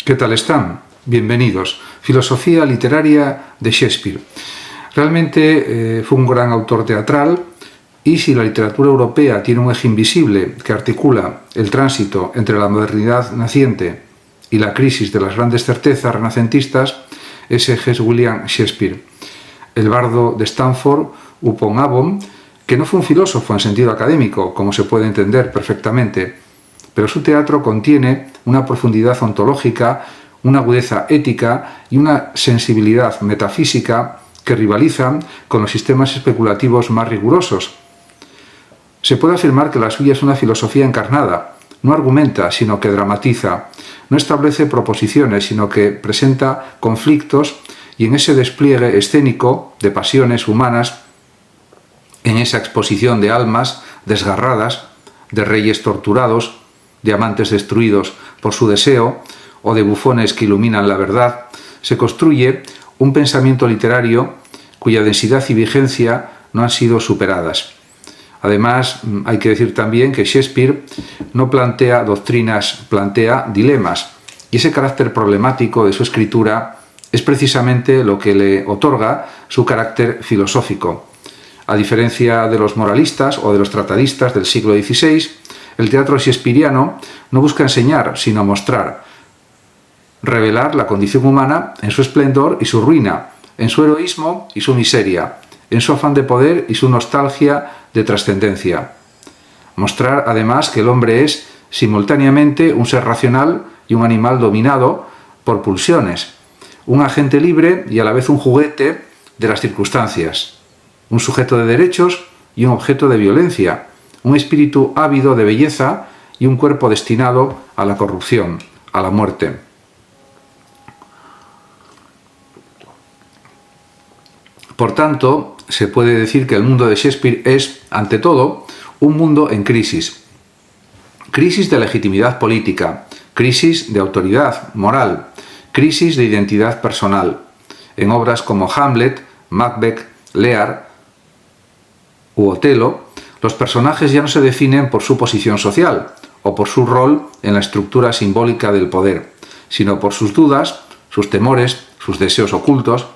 ¿Qué tal están? Bienvenidos. Filosofía literaria de Shakespeare. Realmente fue un gran autor teatral y si la literatura europea tiene un eje invisible que articula el tránsito entre la modernidad naciente y la crisis de las grandes certezas renacentistas, ese eje es William Shakespeare. El bardo de Stamford upon Avon, que no fue un filósofo en sentido académico, como se puede entender perfectamente, pero su teatro contiene una profundidad ontológica, una agudeza ética y una sensibilidad metafísica que rivalizan con los sistemas especulativos más rigurosos. Se puede afirmar que la suya es una filosofía encarnada, no argumenta, sino que dramatiza, no establece proposiciones, sino que presenta conflictos y en ese despliegue escénico de pasiones humanas, en esa exposición de almas desgarradas, de reyes torturados, de amantes destruidos por su deseo o de bufones que iluminan la verdad, se construye un pensamiento literario cuya densidad y vigencia no han sido superadas. Además, hay que decir también que Shakespeare no plantea doctrinas, plantea dilemas, y ese carácter problemático de su escritura es precisamente lo que le otorga su carácter filosófico. A diferencia de los moralistas o de los tratadistas del siglo XVI, el teatro shakespeariano no busca enseñar, sino mostrar, revelar la condición humana en su esplendor y su ruina, en su heroísmo y su miseria, en su afán de poder y su nostalgia de trascendencia. Mostrar además que el hombre es simultáneamente un ser racional y un animal dominado por pulsiones, un agente libre y a la vez un juguete de las circunstancias, un sujeto de derechos y un objeto de violencia, un espíritu ávido de belleza y un cuerpo destinado a la corrupción, a la muerte. Por tanto, se puede decir que el mundo de Shakespeare es, ante todo, un mundo en crisis. Crisis de legitimidad política, crisis de autoridad moral, crisis de identidad personal. En obras como Hamlet, Macbeth, Lear u Otelo, los personajes ya no se definen por su posición social o por su rol en la estructura simbólica del poder, sino por sus dudas, sus temores, sus deseos ocultos.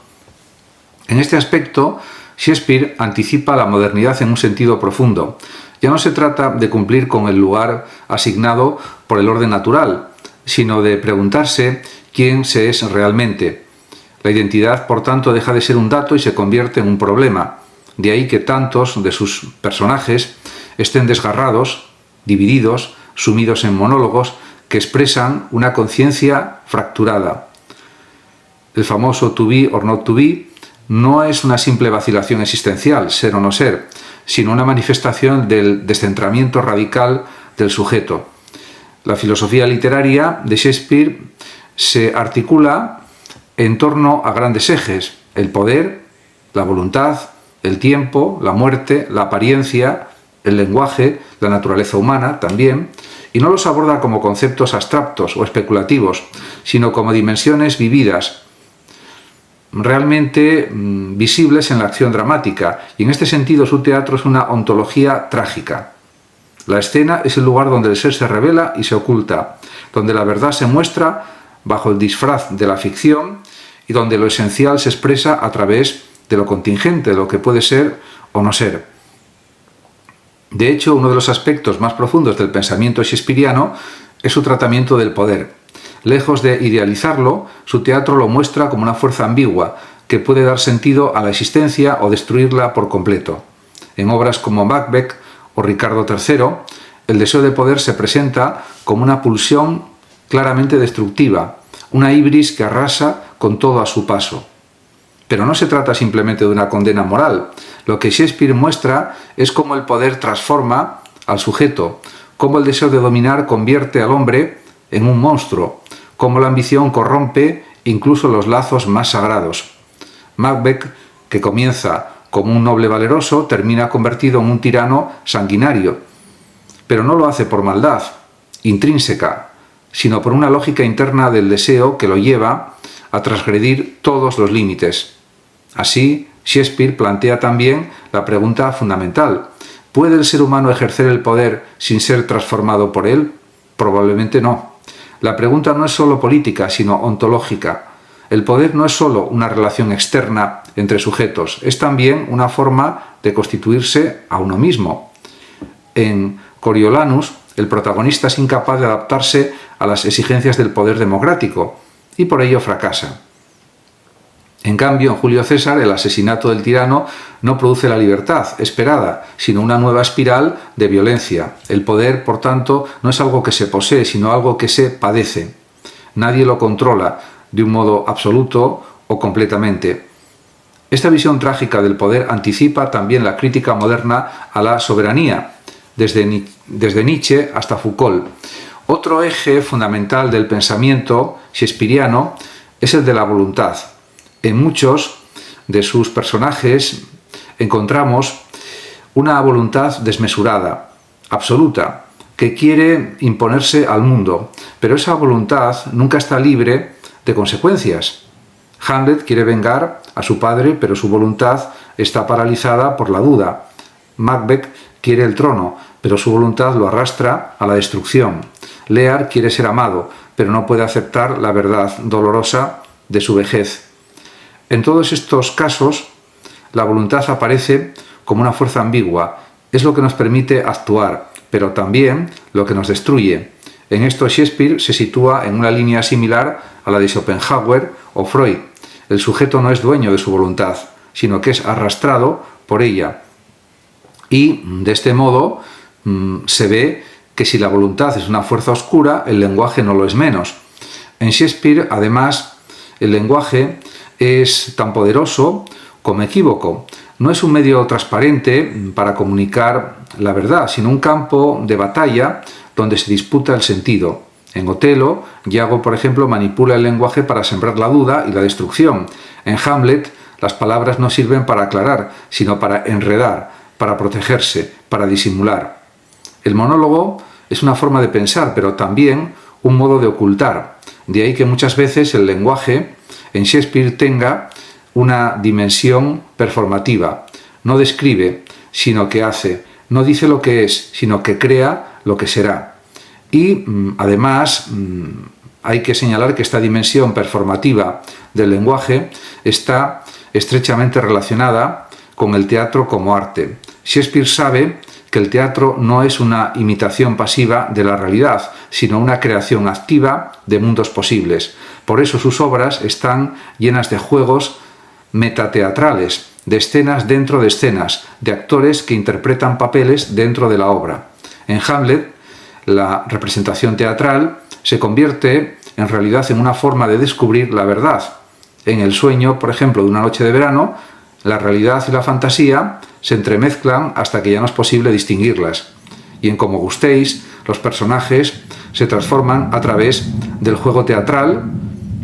En este aspecto, Shakespeare anticipa la modernidad en un sentido profundo. Ya no se trata de cumplir con el lugar asignado por el orden natural, sino de preguntarse quién se es realmente. La identidad, por tanto, deja de ser un dato y se convierte en un problema. De ahí que tantos de sus personajes estén desgarrados, divididos, sumidos en monólogos que expresan una conciencia fracturada. El famoso to be or not to be no es una simple vacilación existencial, ser o no ser, sino una manifestación del descentramiento radical del sujeto. La filosofía literaria de Shakespeare se articula en torno a grandes ejes: el poder, la voluntad, el tiempo, la muerte, la apariencia, el lenguaje, la naturaleza humana también, y no los aborda como conceptos abstractos o especulativos, sino como dimensiones vividas, realmente visibles en la acción dramática, y en este sentido su teatro es una ontología trágica. La escena es el lugar donde el ser se revela y se oculta, donde la verdad se muestra bajo el disfraz de la ficción y donde lo esencial se expresa a través de lo contingente, de lo que puede ser o no ser. De hecho, uno de los aspectos más profundos del pensamiento shakespeariano es su tratamiento del poder. Lejos de idealizarlo, su teatro lo muestra como una fuerza ambigua que puede dar sentido a la existencia o destruirla por completo. En obras como Macbeth o Ricardo III, el deseo de poder se presenta como una pulsión claramente destructiva, una ibris que arrasa con todo a su paso. Pero no se trata simplemente de una condena moral. Lo que Shakespeare muestra es cómo el poder transforma al sujeto, cómo el deseo de dominar convierte al hombre en un monstruo, cómo la ambición corrompe incluso los lazos más sagrados. Macbeth, que comienza como un noble valeroso, termina convertido en un tirano sanguinario, pero no lo hace por maldad intrínseca, sino por una lógica interna del deseo que lo lleva a transgredir todos los límites. Así, Shakespeare plantea también la pregunta fundamental: ¿puede el ser humano ejercer el poder sin ser transformado por él? Probablemente no. La pregunta no es solo política, sino ontológica. El poder no es solo una relación externa entre sujetos, es también una forma de constituirse a uno mismo. En Coriolanus, el protagonista es incapaz de adaptarse a las exigencias del poder democrático y por ello fracasa. En cambio, en Julio César, el asesinato del tirano no produce la libertad esperada, sino una nueva espiral de violencia. El poder, por tanto, no es algo que se posee, sino algo que se padece. Nadie lo controla de un modo absoluto o completamente. Esta visión trágica del poder anticipa también la crítica moderna a la soberanía, desde Nietzsche hasta Foucault. Otro eje fundamental del pensamiento shakespeariano es el de la voluntad. En muchos de sus personajes encontramos una voluntad desmesurada, absoluta, que quiere imponerse al mundo, pero esa voluntad nunca está libre de consecuencias. Hamlet quiere vengar a su padre, pero su voluntad está paralizada por la duda. Macbeth quiere el trono, pero su voluntad lo arrastra a la destrucción. Lear quiere ser amado, pero no puede aceptar la verdad dolorosa de su vejez. En todos estos casos, la voluntad aparece como una fuerza ambigua. Es lo que nos permite actuar, pero también lo que nos destruye. En esto Shakespeare se sitúa en una línea similar a la de Schopenhauer o Freud. El sujeto no es dueño de su voluntad, sino que es arrastrado por ella. Y de este modo se ve que si la voluntad es una fuerza oscura, el lenguaje no lo es menos. En Shakespeare, además, el lenguaje es tan poderoso como equívoco. No es un medio transparente para comunicar la verdad, sino un campo de batalla donde se disputa el sentido. En Otelo, Iago, por ejemplo, manipula el lenguaje para sembrar la duda y la destrucción. En Hamlet, las palabras no sirven para aclarar, sino para enredar, para protegerse, para disimular. El monólogo es una forma de pensar, pero también un modo de ocultar. De ahí que muchas veces el lenguaje en Shakespeare tenga una dimensión performativa. No describe, sino que hace. No dice lo que es, sino que crea lo que será. Y además hay que señalar que esta dimensión performativa del lenguaje está estrechamente relacionada con el teatro como arte. Shakespeare sabe que el teatro no es una imitación pasiva de la realidad, sino una creación activa de mundos posibles. Por eso sus obras están llenas de juegos metateatrales, de escenas dentro de escenas, de actores que interpretan papeles dentro de la obra. En Hamlet, la representación teatral se convierte en realidad en una forma de descubrir la verdad. En El sueño, por ejemplo, de una noche de verano, la realidad y la fantasía se entremezclan hasta que ya no es posible distinguirlas. Y en Como gustéis, los personajes se transforman a través del juego teatral,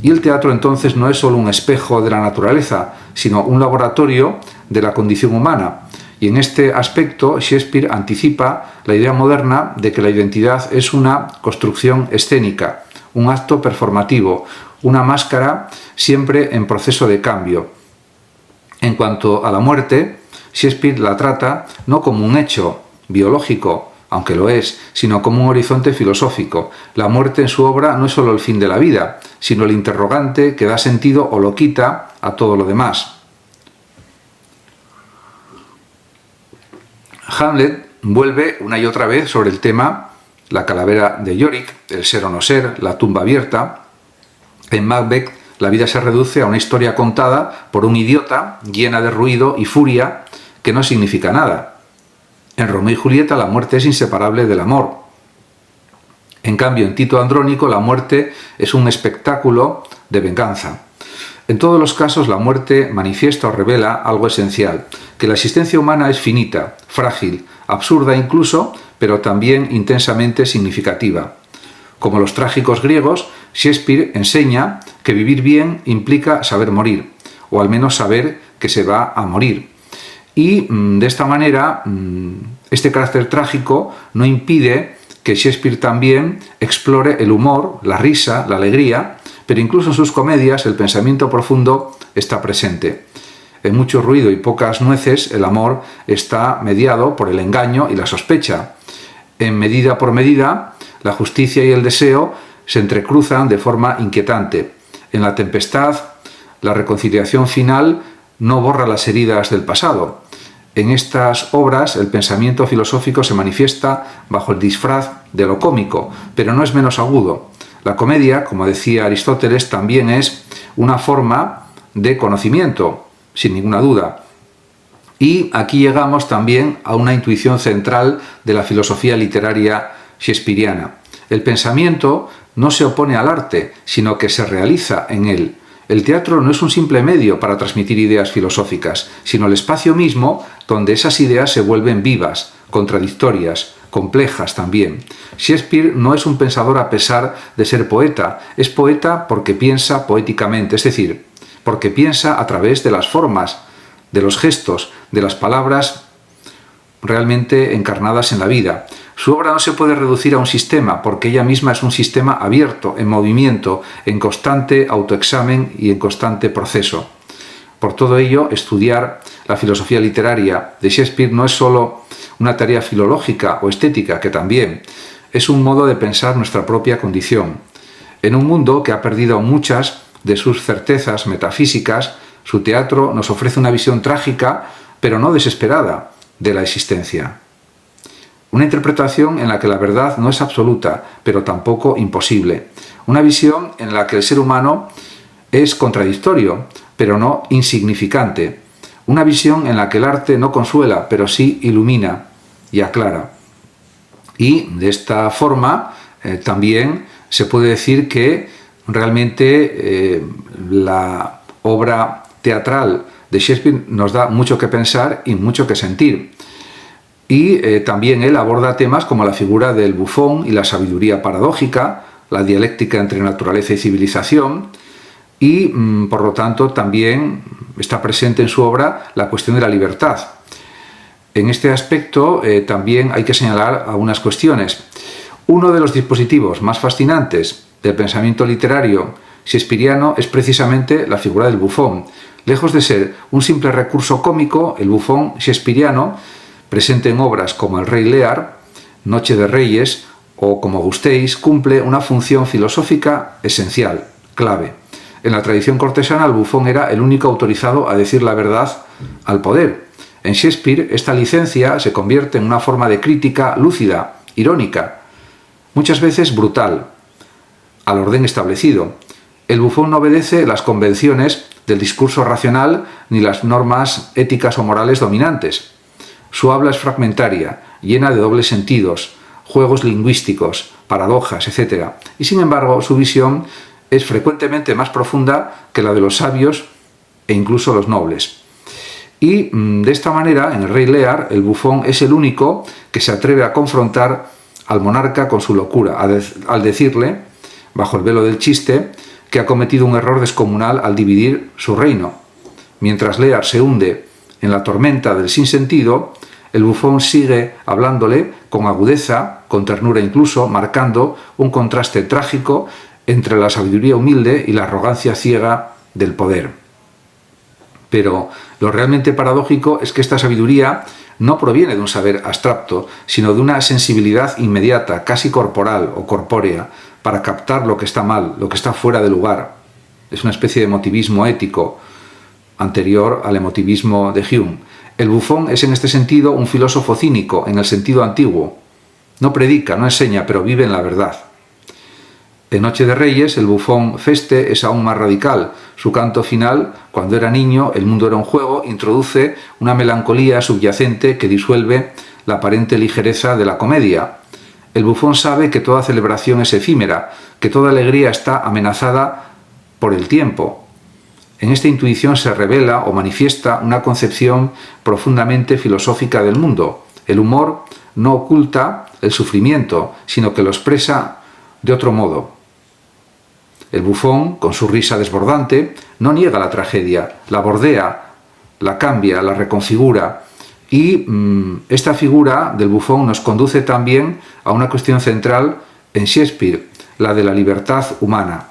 y el teatro entonces no es solo un espejo de la naturaleza, sino un laboratorio de la condición humana. Y en este aspecto Shakespeare anticipa la idea moderna de que la identidad es una construcción escénica, un acto performativo, una máscara siempre en proceso de cambio. En cuanto a la muerte, Shakespeare la trata no como un hecho biológico, aunque lo es, sino como un horizonte filosófico. La muerte en su obra no es solo el fin de la vida, sino el interrogante que da sentido o lo quita a todo lo demás. Hamlet vuelve una y otra vez sobre el tema la calavera de Yorick, el ser o no ser, la tumba abierta. En Macbeth, la vida se reduce a una historia contada por un idiota llena de ruido y furia que no significa nada. En Romeo y Julieta la muerte es inseparable del amor. En cambio, en Tito Andrónico la muerte es un espectáculo de venganza. En todos los casos la muerte manifiesta o revela algo esencial, que la existencia humana es finita, frágil, absurda incluso, pero también intensamente significativa. Como los trágicos griegos, Shakespeare enseña que vivir bien implica saber morir, o al menos saber que se va a morir. Y de esta manera, este carácter trágico no impide que Shakespeare también explore el humor, la risa, la alegría, pero incluso en sus comedias el pensamiento profundo está presente. En mucho ruido y pocas nueces, el amor está mediado por el engaño y la sospecha. En Medida por medida, la justicia y el deseo se entrecruzan de forma inquietante. En La Tempestad, la reconciliación final no borra las heridas del pasado. En estas obras el pensamiento filosófico se manifiesta bajo el disfraz de lo cómico, pero no es menos agudo. La comedia, como decía Aristóteles, también es una forma de conocimiento, sin ninguna duda. Y aquí llegamos también a una intuición central de la filosofía literaria shakespeariana. El pensamiento no se opone al arte, sino que se realiza en él. El teatro no es un simple medio para transmitir ideas filosóficas, sino el espacio mismo donde esas ideas se vuelven vivas, contradictorias, complejas también. Shakespeare no es un pensador a pesar de ser poeta, es poeta porque piensa poéticamente, es decir, porque piensa a través de las formas, de los gestos, de las palabras realmente encarnadas en la vida. Su obra no se puede reducir a un sistema, porque ella misma es un sistema abierto, en movimiento, en constante autoexamen y en constante proceso. Por todo ello, estudiar la filosofía literaria de Shakespeare no es solo una tarea filológica o estética, que también es un modo de pensar nuestra propia condición. En un mundo que ha perdido muchas de sus certezas metafísicas, su teatro nos ofrece una visión trágica, pero no desesperada, de la existencia. Una interpretación en la que la verdad no es absoluta, pero tampoco imposible. Una visión en la que el ser humano es contradictorio, pero no insignificante. Una visión en la que el arte no consuela, pero sí ilumina y aclara. Y de esta forma también se puede decir que realmente la obra teatral de Shakespeare nos da mucho que pensar y mucho que sentir. Y también él aborda temas como la figura del bufón y la sabiduría paradójica, la dialéctica entre naturaleza y civilización, y por lo tanto también está presente en su obra la cuestión de la libertad. En este aspecto también hay que señalar algunas cuestiones. Uno de los dispositivos más fascinantes del pensamiento literario shakespeariano es precisamente la figura del bufón. Lejos de ser un simple recurso cómico, el bufón shakespeariano, presente en obras como El Rey Lear, Noche de Reyes o como gustéis, cumple una función filosófica esencial, clave. En la tradición cortesana, el bufón era el único autorizado a decir la verdad al poder. En Shakespeare, esta licencia se convierte en una forma de crítica lúcida, irónica, muchas veces brutal, al orden establecido. El bufón no obedece las convenciones del discurso racional ni las normas éticas o morales dominantes. Su habla es fragmentaria, llena de dobles sentidos, juegos lingüísticos, paradojas, etc. Y sin embargo, su visión es frecuentemente más profunda que la de los sabios e incluso los nobles. Y de esta manera, en El Rey Lear, el bufón es el único que se atreve a confrontar al monarca con su locura, al decirle, bajo el velo del chiste, que ha cometido un error descomunal al dividir su reino. Mientras Lear se hunde en la tormenta del sinsentido, el bufón sigue hablándole con agudeza, con ternura incluso, marcando un contraste trágico entre la sabiduría humilde y la arrogancia ciega del poder. Pero lo realmente paradójico es que esta sabiduría no proviene de un saber abstracto, sino de una sensibilidad inmediata, casi corporal o corpórea, para captar lo que está mal, lo que está fuera de lugar. Es una especie de emotivismo ético, anterior al emotivismo de Hume. El bufón es en este sentido un filósofo cínico, en el sentido antiguo. No predica, no enseña, pero vive en la verdad. En Noche de Reyes, el bufón Feste es aún más radical. Su canto final, cuando era niño, el mundo era un juego, introduce una melancolía subyacente que disuelve la aparente ligereza de la comedia. El bufón sabe que toda celebración es efímera, que toda alegría está amenazada por el tiempo. En esta intuición se revela o manifiesta una concepción profundamente filosófica del mundo. El humor no oculta el sufrimiento, sino que lo expresa de otro modo. El bufón, con su risa desbordante, no niega la tragedia, la bordea, la cambia, la reconfigura. Y esta figura del bufón nos conduce también a una cuestión central en Shakespeare, la de la libertad humana.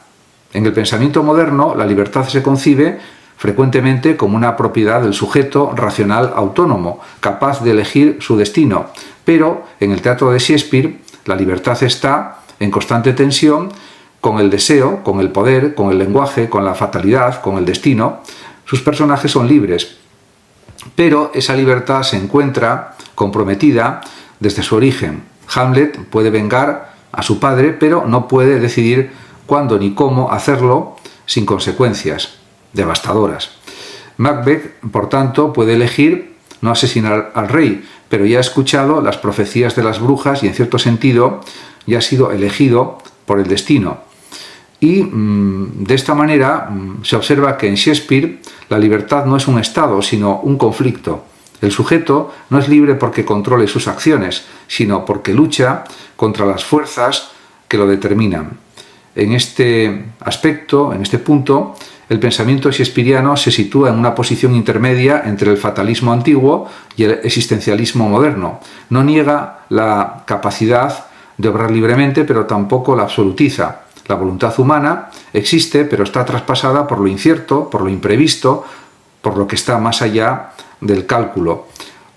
En el pensamiento moderno, la libertad se concibe frecuentemente como una propiedad del sujeto racional autónomo, capaz de elegir su destino. Pero en el teatro de Shakespeare, la libertad está en constante tensión con el deseo, con el poder, con el lenguaje, con la fatalidad, con el destino. Sus personajes son libres, pero esa libertad se encuentra comprometida desde su origen. Hamlet puede vengar a su padre, pero no puede decidir cuándo ni cómo hacerlo sin consecuencias devastadoras. Macbeth, por tanto, puede elegir no asesinar al rey, pero ya ha escuchado las profecías de las brujas y, en cierto sentido, ya ha sido elegido por el destino. Y de esta manera se observa que en Shakespeare la libertad no es un estado, sino un conflicto. El sujeto no es libre porque controle sus acciones, sino porque lucha contra las fuerzas que lo determinan. En este aspecto, en este punto, el pensamiento shakespeariano se sitúa en una posición intermedia entre el fatalismo antiguo y el existencialismo moderno. No niega la capacidad de obrar libremente, pero tampoco la absolutiza. La voluntad humana existe, pero está traspasada por lo incierto, por lo imprevisto, por lo que está más allá del cálculo,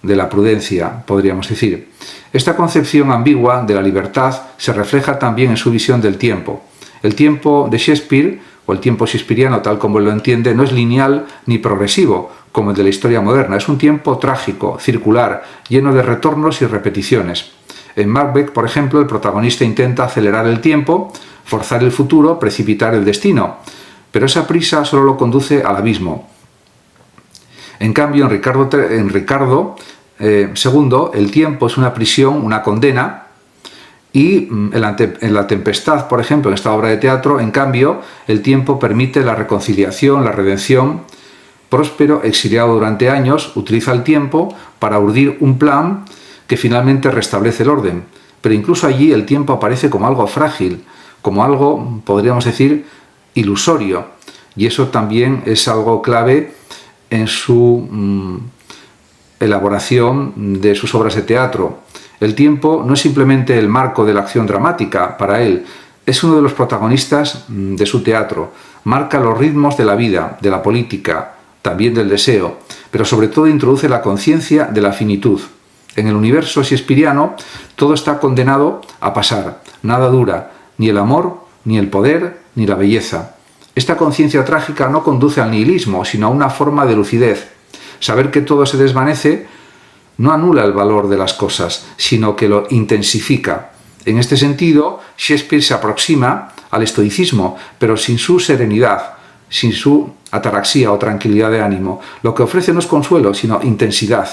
de la prudencia, podríamos decir. Esta concepción ambigua de la libertad se refleja también en su visión del tiempo. El tiempo de Shakespeare, o el tiempo shakespeariano tal como él lo entiende, no es lineal ni progresivo, como el de la historia moderna. Es un tiempo trágico, circular, lleno de retornos y repeticiones. En Macbeth, por ejemplo, el protagonista intenta acelerar el tiempo, forzar el futuro, precipitar el destino, pero esa prisa solo lo conduce al abismo. En cambio, en Ricardo II, el tiempo es una prisión, una condena, y en La Tempestad, por ejemplo, en esta obra de teatro, en cambio, el tiempo permite la reconciliación, la redención. Próspero, exiliado durante años, utiliza el tiempo para urdir un plan que finalmente restablece el orden. Pero incluso allí el tiempo aparece como algo frágil, como algo, podríamos decir, ilusorio. Y eso también es algo clave en su elaboración de sus obras de teatro. El tiempo no es simplemente el marco de la acción dramática para él, es uno de los protagonistas de su teatro. Marca los ritmos de la vida, de la política, también del deseo, pero sobre todo introduce la conciencia de la finitud. En el universo shakespeariano todo está condenado a pasar, nada dura, ni el amor, ni el poder, ni la belleza. Esta conciencia trágica no conduce al nihilismo, sino a una forma de lucidez. Saber que todo se desvanece no anula el valor de las cosas, sino que lo intensifica. En este sentido, Shakespeare se aproxima al estoicismo, pero sin su serenidad, sin su ataraxia o tranquilidad de ánimo. Lo que ofrece no es consuelo, sino intensidad.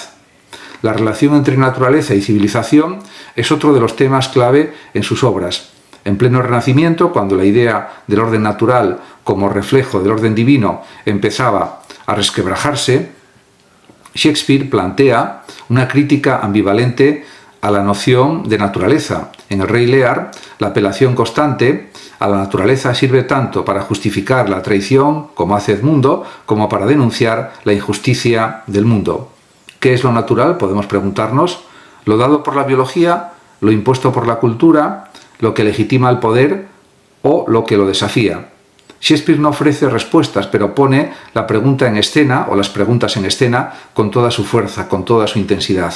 La relación entre naturaleza y civilización es otro de los temas clave en sus obras. En pleno Renacimiento, cuando la idea del orden natural como reflejo del orden divino empezaba a resquebrajarse, Shakespeare plantea una crítica ambivalente a la noción de naturaleza. En El Rey Lear, la apelación constante a la naturaleza sirve tanto para justificar la traición, como hace Edmundo, como para denunciar la injusticia del mundo. ¿Qué es lo natural? Podemos preguntarnos. ¿Lo dado por la biología? ¿Lo impuesto por la cultura? ¿Lo que legitima el poder? ¿O lo que lo desafía? Shakespeare no ofrece respuestas, pero pone la pregunta en escena, o las preguntas en escena, con toda su fuerza, con toda su intensidad.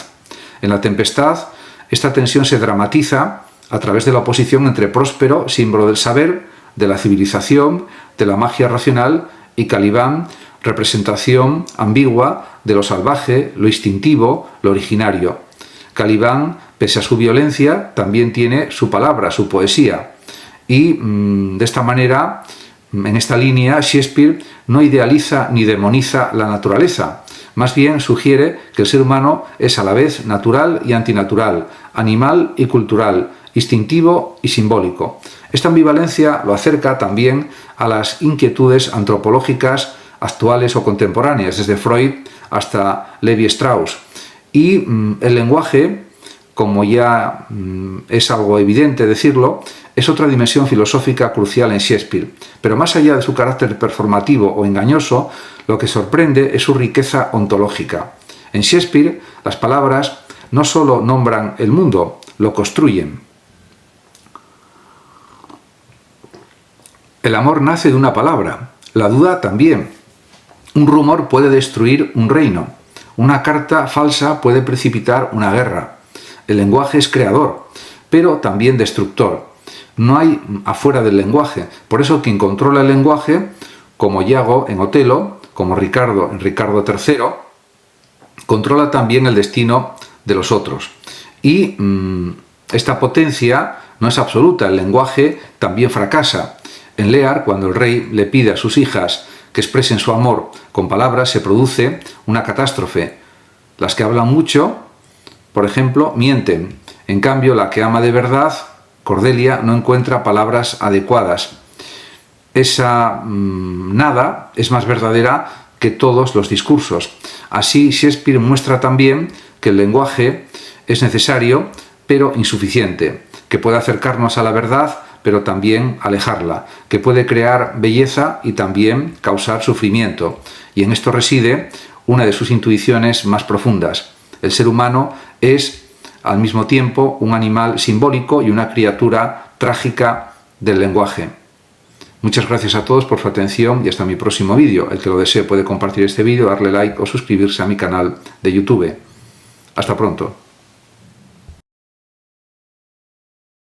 En La Tempestad, esta tensión se dramatiza a través de la oposición entre Próspero, símbolo del saber, de la civilización, de la magia racional, y Calibán, representación ambigua de lo salvaje, lo instintivo, lo originario. Calibán, pese a su violencia, también tiene su palabra, su poesía. Y de esta manera, en esta línea, Shakespeare no idealiza ni demoniza la naturaleza. Más bien sugiere que el ser humano es a la vez natural y antinatural, animal y cultural, instintivo y simbólico. Esta ambivalencia lo acerca también a las inquietudes antropológicas actuales o contemporáneas, desde Freud hasta Levi-Strauss. Y el lenguaje, como ya es algo evidente decirlo, es otra dimensión filosófica crucial en Shakespeare. Pero más allá de su carácter performativo o engañoso, lo que sorprende es su riqueza ontológica. En Shakespeare, las palabras no solo nombran el mundo, lo construyen. El amor nace de una palabra, la duda también. Un rumor puede destruir un reino. Una carta falsa puede precipitar una guerra. El lenguaje es creador, pero también destructor. no hay afuera del lenguaje. Por eso quien controla el lenguaje, como Iago en Otelo, como Ricardo en Ricardo III, controla también el destino de los otros. Y esta potencia no es absoluta, el lenguaje también fracasa. En Lear, cuando el rey le pide a sus hijas que expresen su amor con palabras, se produce una catástrofe. Las que hablan mucho, por ejemplo, mienten. En cambio, la que ama de verdad, Cordelia, no encuentra palabras adecuadas. Esa nada es más verdadera que todos los discursos. Así, Shakespeare muestra también que el lenguaje es necesario, pero insuficiente, que puede acercarnos a la verdad, pero también alejarla, que puede crear belleza y también causar sufrimiento. Y en esto reside una de sus intuiciones más profundas. El ser humano es, al mismo tiempo, un animal simbólico y una criatura trágica del lenguaje. Muchas gracias a todos por su atención y hasta mi próximo vídeo. El que lo desee puede compartir este vídeo, darle like o suscribirse a mi canal de YouTube. Hasta pronto.